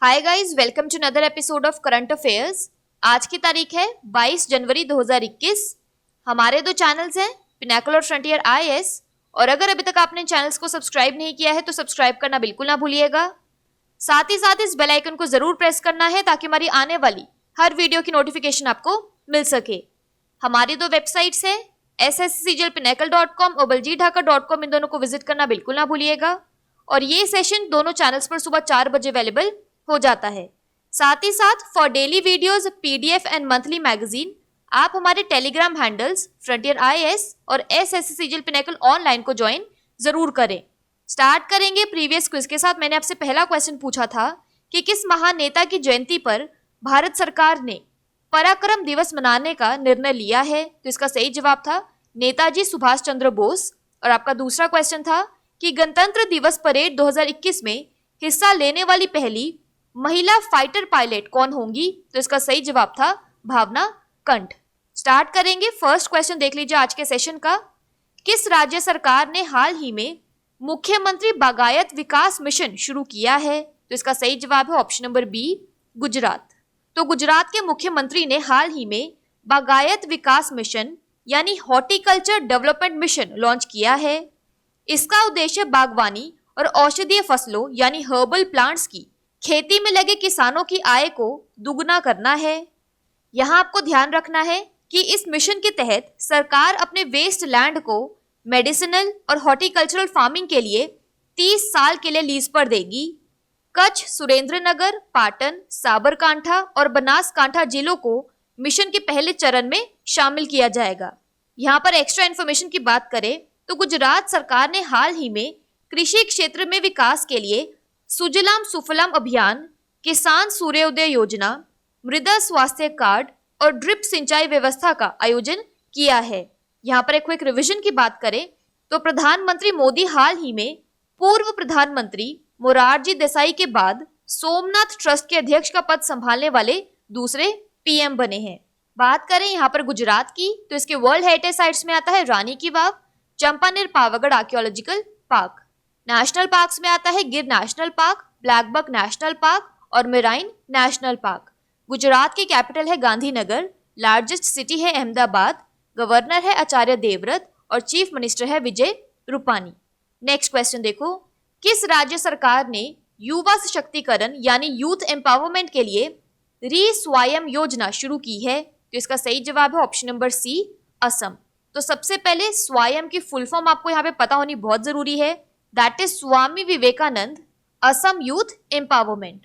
Hi guys, welcome to another episode of current affairs. आज की तारीख है 22 जनवरी 2021। हमारे दो चैनल्स हैं, पिनाकल और फ्रंटियर आईएएस। और अगर अभी तक आपने चैनल्स को सब्सक्राइब नहीं किया है तो सब्सक्राइब करना बिल्कुल ना भूलिएगा। साथ ही साथ इस बेल आइकन को जरूर प्रेस करना है ताकि हमारी आने वाली हर वीडियो की नोटिफिकेशन आपको मिल सके। हमारी दो वेबसाइट्स है sscglpinacle.com और baljeetdhaka.com। इन दोनों को विजिट करना बिल्कुल ना भूलिएगा। और ये सेशन दोनों चैनल्स पर सुबह 4 बजे अवेलेबल हो जाता है। साथ ही साथ for daily videos, PDF and monthly magazine आप हमारे टेलीग्राम हैंडल्स फ्रंटियर आईएएस और SSCGL पिनेकल ऑनलाइन को ज्वाइन जरूर करें। स्टार्ट करेंगे प्रीवियस क्विज के साथ। मैंने आपसे पहला क्वेश्चन पूछा था कि किस महान नेता की जयंती पर भारत सरकार ने पराक्रम दिवस मनाने का निर्णय लिया है। तो इसका सही जवाब था नेताजी सुभाष चंद्र बोस। और आपका दूसरा क्वेश्चन था कि गणतंत्र दिवस परेड 2021 में हिस्सा लेने वाली पहली महिला फाइटर पायलट कौन होंगी। तो इसका सही जवाब था भावना कंठ। स्टार्ट करेंगे फर्स्ट क्वेश्चन, देख लीजिए आज के सेशन का। किस राज्य सरकार ने हाल ही में मुख्यमंत्री बागायत विकास मिशन शुरू किया है। तो इसका सही जवाब है ऑप्शन नंबर बी, गुजरात। तो गुजरात के मुख्यमंत्री ने हाल ही में बागायत विकास मिशन यानी हॉर्टिकल्चर डेवलपमेंट मिशन लॉन्च किया है। इसका उद्देश्य बागवानी और औषधीय फसलों यानी हर्बल प्लांट्स की खेती में लगे किसानों की आय को दुगना करना है। यहाँ आपको ध्यान रखना है कि इस मिशन के तहत सरकार अपने वेस्ट लैंड को मेडिसिनल और हॉर्टिकल्चरल फार्मिंग के लिए 30 साल के लिए लीज पर देगी। कच्छ, सुरेंद्रनगर, पाटन, साबरकांठा और बनासकांठा जिलों को मिशन के पहले चरण में शामिल किया जाएगा। यहाँ पर एक्स्ट्रा इन्फॉर्मेशन की बात करें तो गुजरात सरकार ने हाल ही में कृषि क्षेत्र में विकास के लिए सुजलाम सुफलाम अभियान, किसान सूर्योदय योजना, मृदा स्वास्थ्य कार्ड और ड्रिप सिंचाई व्यवस्था का आयोजन किया है। यहाँ पर एक क्विक रिवीजन की बात करें तो प्रधानमंत्री मोदी हाल ही में पूर्व प्रधानमंत्री मोरारजी देसाई के बाद सोमनाथ ट्रस्ट के अध्यक्ष का पद संभालने वाले दूसरे पीएम बने हैं। बात करें यहाँ पर गुजरात की तो इसके वर्ल्ड हेरिटेज साइट्स में आता है Rani ki Vav, Champaner Pavagadh archaeological park. National parks में आता है Gir national park, black buck national park और मेराइन नेशनल पार्क। गुजरात की कैपिटल है गांधीनगर, लार्जेस्ट सिटी है अहमदाबाद, गवर्नर है आचार्य देवव्रत और चीफ मिनिस्टर है विजय रूपानी। नेक्स्ट क्वेश्चन देखो, किस राज्य सरकार ने युवा सशक्तिकरण यानी यूथ एम्पावरमेंट के लिए री-स्वायम योजना शुरू की है। तो इसका सही जवाब है ऑप्शन नंबर सी, असम। तो सबसे पहले स्वायम की फुल फॉर्म आपको यहाँ पे पता होनी बहुत जरूरी है, that is Swami Vivekananda Assam youth empowerment.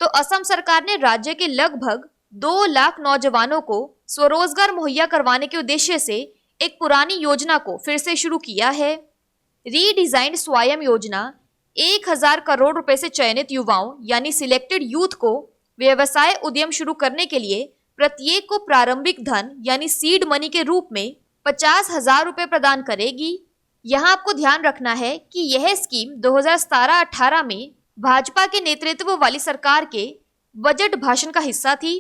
तो असम सरकार ने राज्य के लगभग 2 लाख नौजवानों को स्वरोजगार मुहैया करवाने के उद्देश्य से एक पुरानी योजना को फिर से शुरू किया है। रीडिजाइन्ड स्वायम योजना 1000 करोड़ रुपए से चयनित युवाओं यानी सिलेक्टेड यूथ को व्यवसाय उद्यम शुरू करने के लिए प्रत्येक को प्रारंभिक धन यानी सीड मनी के रूप में 50,000 रुपए प्रदान करेगी। यहाँ आपको ध्यान रखना है कि यह स्कीम 2017-18 में भाजपा के नेतृत्व वाली सरकार के बजट भाषण का हिस्सा थी,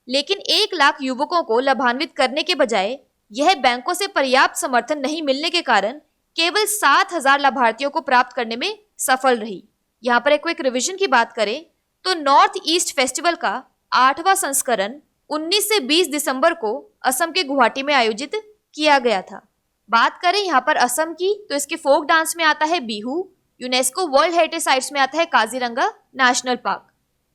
लेकिन 1 लाख युवकों को लाभान्वित करने के बजाय यह बैंकों से पर्याप्त समर्थन नहीं मिलने के कारण केवल 7,000 लाभार्थियों को प्राप्त करने में सफल रही। यहाँ पर एक क्विक रिवीजन की बात करें तो नॉर्थ ईस्ट फेस्टिवल का 8वां संस्करण 19 से 20 दिसंबर को असम के गुवाहाटी में आयोजित किया गया था। बात करें यहाँ पर असम की तो इसके फोक डांस में आता है Bihu, UNESCO world heritage sites में आता है Kaziranga national park,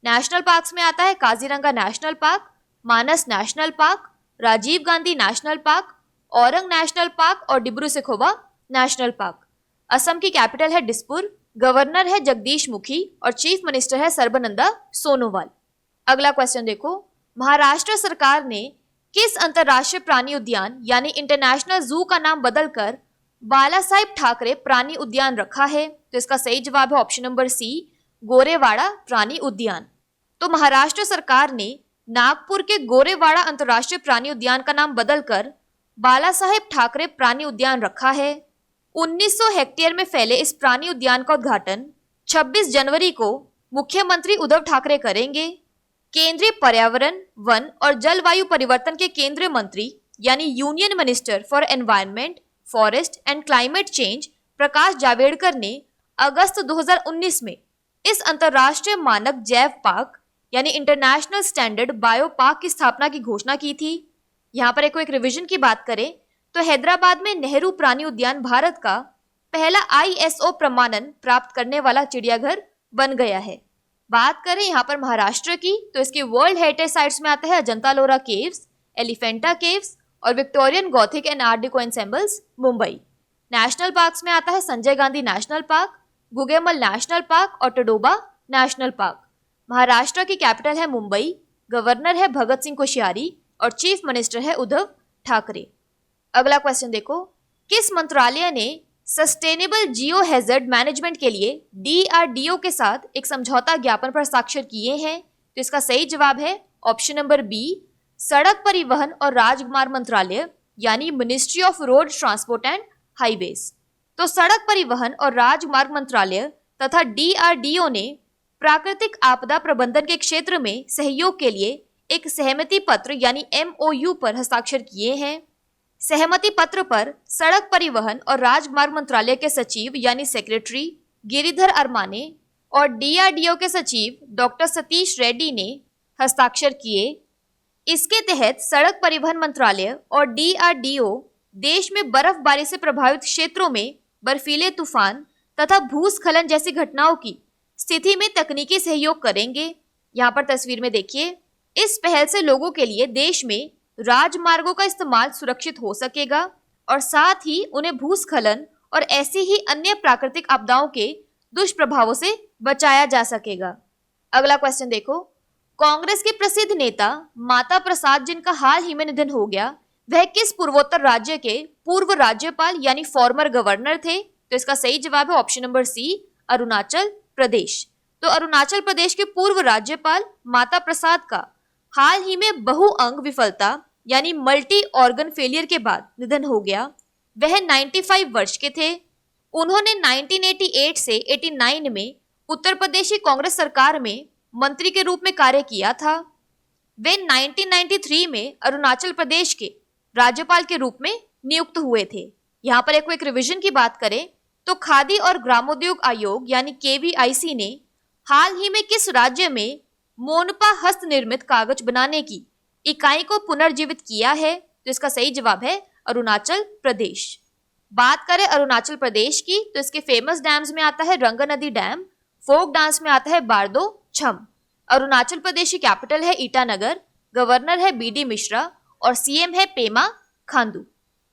national parks में आता है Kaziranga national park, Manas national park, Rajiv Gandhi national park, Orang national park और डिब्रू सैखोवा नेशनल पार्क। असम की कैपिटल है दिसपुर, गवर्नर है जगदीश मुखी और चीफ मिनिस्टर है सर्बानंदा सोनोवाल। अगला क्वेश्चन देखो, महाराष्ट्र सरकार ने किस अंतरराष्ट्रीय प्राणी उद्यान यानी इंटरनेशनल जू का नाम बदलकर बाला साहेब ठाकरे प्राणी उद्यान रखा है। तो इसका सही जवाब है ऑप्शन नंबर सी, गोरेवाड़ा प्राणी उद्यान। तो महाराष्ट्र सरकार ने नागपुर के गोरेवाड़ा अंतरराष्ट्रीय प्राणी उद्यान का नाम बदलकर बाला साहेब ठाकरे प्राणी उद्यान रखा है। 1900 हेक्टेयर में फैले इस प्राणी उद्यान का उद्घाटन 26 जनवरी को मुख्यमंत्री उद्धव ठाकरे करेंगे। केंद्रीय पर्यावरण, वन और जलवायु परिवर्तन के केंद्रीय मंत्री यानी union minister for environment, forest and climate change Prakash Javadekar ने अगस्त 2019 में इस अंतरराष्ट्रीय मानक जैव पार्क यानी इंटरनेशनल स्टैंडर्ड बायो पार्क की स्थापना की घोषणा की थी? यहाँ पर एक रिवीजन की बात करें तो हैदराबाद में नेहरू प्राणी उद्यान भारत का पहला ISO प्रमाणन प्राप्त करने वाला चिड़ियाघर बन गया है। बात करें यहाँ पर महाराष्ट्र की तो इसके वर्ल्ड हेरिटेज साइट्स में आता है अजंता लोरा केव्स, एलिफेंटा केव्स और Victorian Gothic and art deco ensembles Mumbai. National parks में आता है Sanjay Gandhi national park, Gugamal national park और टडोबा नेशनल पार्क। महाराष्ट्र की कैपिटल है मुंबई, गवर्नर है भगत सिंह कोश्यारी और चीफ मिनिस्टर है उद्धव ठाकरे। अगला क्वेश्चन देखो, किस मंत्रालय ने सस्टेनेबल जियो हैजर्ड मैनेजमेंट के लिए DRDO के साथ एक समझौता ज्ञापन पर हस्ताक्षर किए हैं? तो इसका सही जवाब है ऑप्शन नंबर बी, सड़क परिवहन और राजमार्ग मंत्रालय यानी ministry of road transport and highways. तो सड़क परिवहन और राजमार्ग मंत्रालय तथा DRDO ने प्राकृतिक आपदा प्रबंधन के क्षेत्र में सहयोग के लिए एक सहमति पत्र यानी MOU पर हस्ताक्षर किए हैं। सहमति पत्र पर सड़क परिवहन और राजमार्ग मंत्रालय के सचिव यानी सेक्रेटरी गिरिधर अरमाने और DRDO के सचिव डॉक्टर सतीश रेड्डी ने हस्ताक्षर किए। इसके तहत सड़क परिवहन मंत्रालय और DRDO देश में बर्फबारी से प्रभावित क्षेत्रों में बर्फीले तूफान तथा भूस्खलन जैसी घटनाओं की स्थिति में तकनीकी सहयोग करेंगे। यहाँ पर तस्वीर में देखिए, इस पहल से लोगों के लिए देश में राजमार्गों का इस्तेमाल सुरक्षित हो सकेगा और साथ ही उन्हें भूस्खलन और ऐसी ही अन्य प्राकृतिक आपदाओं के दुष्प्रभावों से बचाया जा सकेगा। अगला क्वेश्चन देखो, कांग्रेस के प्रसिद्ध नेता माता प्रसाद जिनका हाल ही में निधन हो गया, वह किस पूर्वोत्तर राज्य के पूर्व राज्यपाल यानी फॉर्मर गवर्नर थे? तो इसका सही जवाब है ऑप्शन नंबर सी, अरुणाचल प्रदेश। तो अरुणाचल प्रदेश के पूर्व राज्यपाल माता प्रसाद का हाल ही में बहुअंग विफलता यानी मल्टी ऑर्गन फेलियर के बाद निधन हो गया। वह 95 वर्ष के थे। उन्होंने 1988 से 89 में उत्तर प्रदेश की कांग्रेस सरकार में मंत्री के रूप में कार्य किया था। वे 1993 में अरुणाचल प्रदेश के राज्यपाल के रूप में नियुक्त हुए थे। यहाँ पर एक रिवीजन की बात करें तो खादी और ग्रामोद्योग आयोग यानी KVIC ने हाल ही में किस राज्य में मोनपा हस्त निर्मित कागज बनाने की इकाई को पुनर्जीवित किया है? तो इसका सही जवाब है अरुणाचल प्रदेश। बात करें अरुणाचल प्रदेश की तो इसके फेमस डैम्स में आता है रंगा नदी डैम, फोक डांस में आता है बारदो छम। अरुणाचल प्रदेश की कैपिटल है ईटानगर, गवर्नर है BD मिश्रा और CM है पेमा खांडू।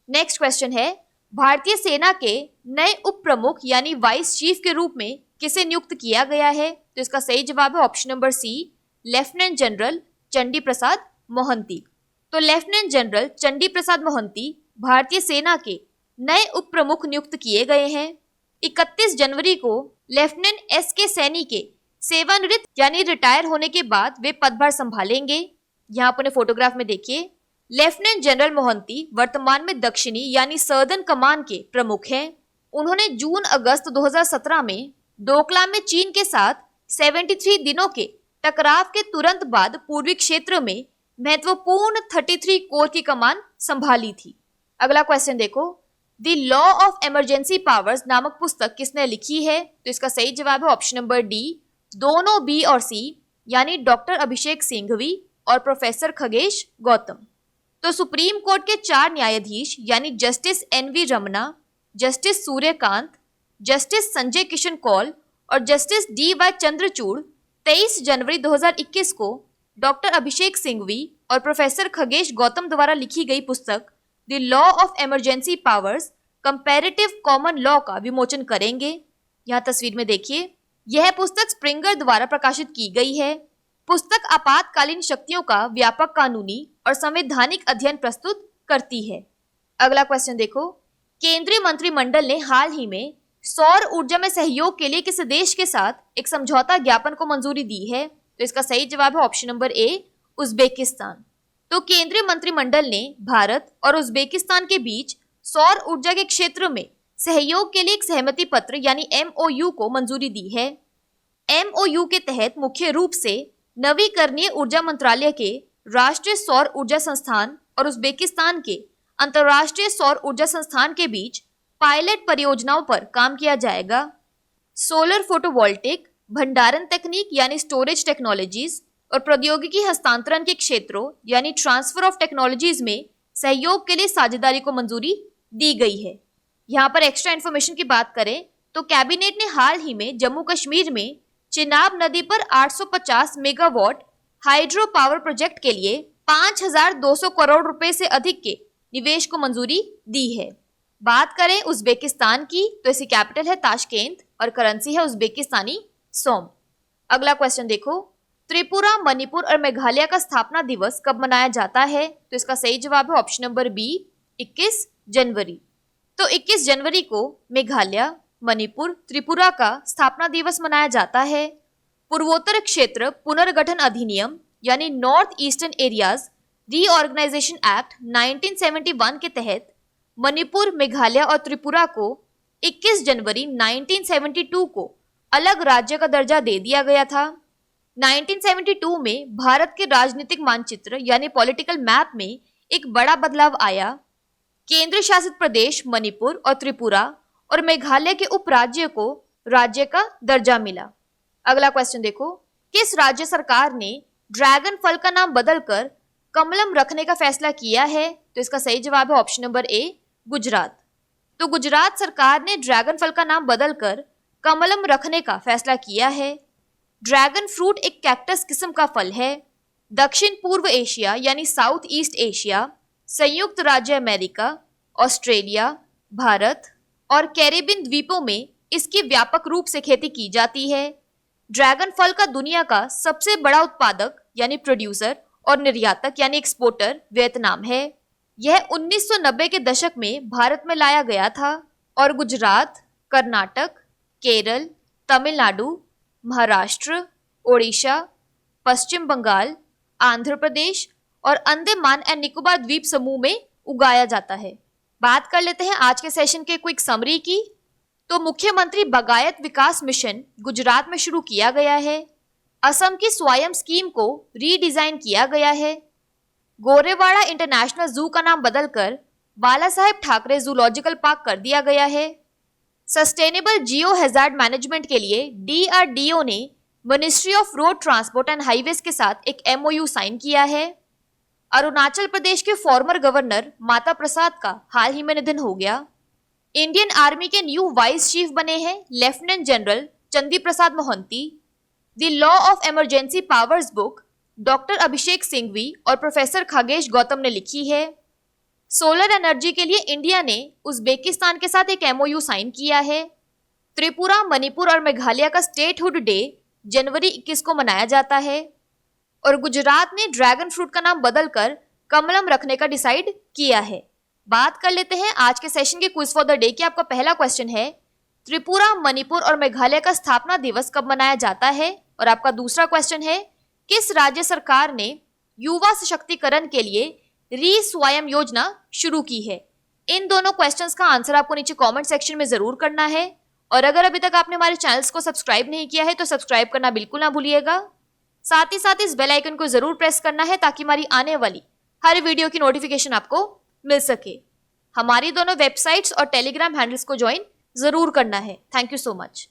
नेक्स्ट क्वेश्चन है, भारतीय सेना के नए उप प्रमुख यानी वाइस चीफ के रूप में किसे नियुक्त किया गया है? तो इसका सही जवाब है option number C, lieutenant general Chandi Prasad Mohanty. तो लेफ्टिनेंट जनरल चंडी प्रसाद मोहंती भारतीय सेना के नए उप प्रमुख नियुक्त किए गए हैं। 31 जनवरी को लेफ्टिनेंट SK सैनी के सेवानिवृत्त यानी रिटायर होने के बाद वे पदभार संभालेंगे। यहाँ अपने फोटोग्राफ में देखिए, लेफ्टिनेंट जनरल मोहंती वर्तमान में दक्षिणी यानी सर्दर्न कमान के प्रमुख हैं। उन्होंने जून-अगस्त 2017 में डोकलाम में चीन के साथ 73 दिनों के टकराव के तुरंत बाद पूर्वी क्षेत्र में महत्वपूर्ण 33 कोर की कमान संभाली थी। अगला क्वेश्चन देखो, the law of emergency powers नामक पुस्तक किसने लिखी है? तो इसका सही जवाब है ऑप्शन नंबर डी, दोनों B और C यानी डॉक्टर अभिषेक सिंघवी और प्रोफेसर खगेश गौतम। तो सुप्रीम कोर्ट के 4 न्यायाधीश यानी justice NV Ramana, justice Suryakant, justice Sanjay Kishan Kaul और जस्टिस DY चंद्रचूड़ 23 जनवरी 2021 को डॉक्टर अभिषेक सिंघवी और प्रोफेसर खगेश गौतम द्वारा लिखी गई पुस्तक the law of emergency powers comparative common law का विमोचन करेंगे। यहाँ तस्वीर में देखिए, यह पुस्तक स्प्रिंगर द्वारा प्रकाशित की गई है। पुस्तक आपातकालीन शक्तियों का व्यापक कानूनी और संवैधानिक अध्ययन प्रस्तुत करती है। अगला क्वेश्चन देखो, केंद्रीय मंत्रिमंडल ने हाल ही में सौर ऊर्जा में सहयोग के लिए किस देश के साथ एक समझौता ज्ञापन को मंजूरी दी है? तो इसका सही जवाब है ऑप्शन नंबर ए, उज्बेकिस्तान। तो केंद्रीय मंत्रिमंडल ने भारत और उज्बेकिस्तान के बीच सौर ऊर्जा के क्षेत्र में सहयोग के लिए एक सहमति पत्र यानी MOU को मंजूरी दी है। MOU के तहत मुख्य रूप से नवीकरणीय ऊर्जा मंत्रालय के राष्ट्रीय सौर ऊर्जा संस्थान और उज्बेकिस्तान के अंतर्राष्ट्रीय सौर ऊर्जा संस्थान के बीच पायलट परियोजनाओं पर काम किया जाएगा। सोलर फोटोवोल्टिक, भंडारण तकनीक यानी स्टोरेज टेक्नोलॉजीज और प्रौद्योगिकी हस्तांतरण के क्षेत्रों यानी ट्रांसफर ऑफ टेक्नोलॉजीज में सहयोग के लिए साझेदारी को मंजूरी दी गई है। यहाँ पर एक्स्ट्रा इन्फॉर्मेशन की बात करें तो कैबिनेट ने हाल ही में जम्मू कश्मीर में चिनाब नदी पर 850 मेगावाट हाइड्रो पावर प्रोजेक्ट के लिए 5,200 करोड़ रुपए से अधिक के निवेश को मंजूरी दी है। बात करें उज्बेकिस्तान की तो इसकी कैपिटल है ताशकेंत और करेंसी है उज्बेकिस्तानी सोम। अगला क्वेश्चन देखो, त्रिपुरा, मणिपुर और मेघालय का स्थापना दिवस कब मनाया जाता है? तो इसका सही जवाब है ऑप्शन नंबर बी, 21 जनवरी। तो 21 जनवरी को मेघालय, मणिपुर, त्रिपुरा का स्थापना दिवस मनाया जाता है। पूर्वोत्तर क्षेत्र पुनर्गठन अधिनियम यानी North Eastern Areas Reorganisation Act 1971 के तहत मणिपुर, मेघालय और त्रिपुरा को 21 जनवरी 1972 को अलग राज्य का दर्जा दे दिया गया था। 1972 में भारत के राजनीतिक मानचित्र यानी पॉलिटिकल मैप में एक बड़ा बदलाव आया। केंद्र शासित प्रदेश मणिपुर और त्रिपुरा और मेघालय के उपराज्य को राज्य का दर्जा मिला। अगला क्वेश्चन देखो, किस राज्य सरकार ने ड्रैगन फल का नाम बदलकर कमलम रखने का फैसला किया है? तो इसका सही जवाब है ऑप्शन नंबर ए, गुजरात। तो गुजरात सरकार ने ड्रैगन फल का नाम बदलकर कमलम रखने का फैसला किया है। ड्रैगन फ्रूट एक कैक्टस किस्म का फल है। दक्षिण पूर्व एशिया यानी साउथ ईस्ट एशिया, संयुक्त राज्य अमेरिका, ऑस्ट्रेलिया, भारत और कैरेबियन द्वीपों में इसकी व्यापक रूप से खेती की जाती है। ड्रैगन फल का दुनिया का सबसे बड़ा उत्पादक यानी प्रोड्यूसर और निर्यातक यानी एक्सपोर्टर वियतनाम है। यह 1990 के दशक में भारत में लाया गया था और गुजरात, कर्नाटक, केरल, तमिलनाडु, महाराष्ट्र, ओडिशा, पश्चिम बंगाल, आंध्र प्रदेश और अंडमान एंड निकोबार द्वीप समूह में उगाया जाता है। बात कर लेते हैं आज के सेशन के क्विक समरी की। तो मुख्यमंत्री बागायत विकास मिशन गुजरात में शुरू किया गया है। असम की स्वायम स्कीम को रीडिजाइन किया गया है। गोरेवाड़ा इंटरनेशनल जू का नाम बदलकर बाला साहेब ठाकरे जूलॉजिकल पार्क कर दिया गया है। सस्टेनेबल जियो हैजार्ड मैनेजमेंट के लिए DRDO ने ministry of road transport and highways के साथ एक MOU साइन किया है। अरुणाचल प्रदेश के फॉर्मर गवर्नर माता प्रसाद का हाल ही में निधन हो गया। इंडियन आर्मी के न्यू वाइस चीफ बने हैं lieutenant general Chandi Prasad Mohanty. The law of emergency powers book doctor Abhishek Singhvi और प्रोफेसर खगेश गौतम ने लिखी है। सोलर एनर्जी के लिए इंडिया ने उज्बेकिस्तान के साथ एक MOU साइन किया है। त्रिपुरा, मणिपुर और मेघालय का स्टेटहुड डे जनवरी 21 को मनाया जाता है। और गुजरात ने ड्रैगन फ्रूट का नाम बदलकर कमलम रखने का डिसाइड किया है। बात कर लेते हैं आज के सेशन के क्विज फॉर द डे की। आपका पहला क्वेश्चन है, त्रिपुरा, मणिपुर और मेघालय का स्थापना दिवस कब मनाया जाता है? और आपका दूसरा क्वेश्चन है, किस राज्य सरकार ने युवा सशक्तिकरण के लिए री-स्वायम योजना शुरू की है? इन दोनों क्वेश्चंस का आंसर आपको नीचे कमेंट सेक्शन में जरूर करना है। और अगर अभी तक आपने हमारे चैनल्स को सब्सक्राइब नहीं किया है तो सब्सक्राइब करना बिल्कुल ना भूलिएगा। साथ ही साथ इस बेल आइकन को जरूर प्रेस करना है ताकि हमारी आने वाली हर वीडियो की नोटिफिकेशन आपको मिल सके। हमारी दोनों वेबसाइट्स और टेलीग्राम हैंडल्स को ज्वाइन जरूर करना है। Thank you so much.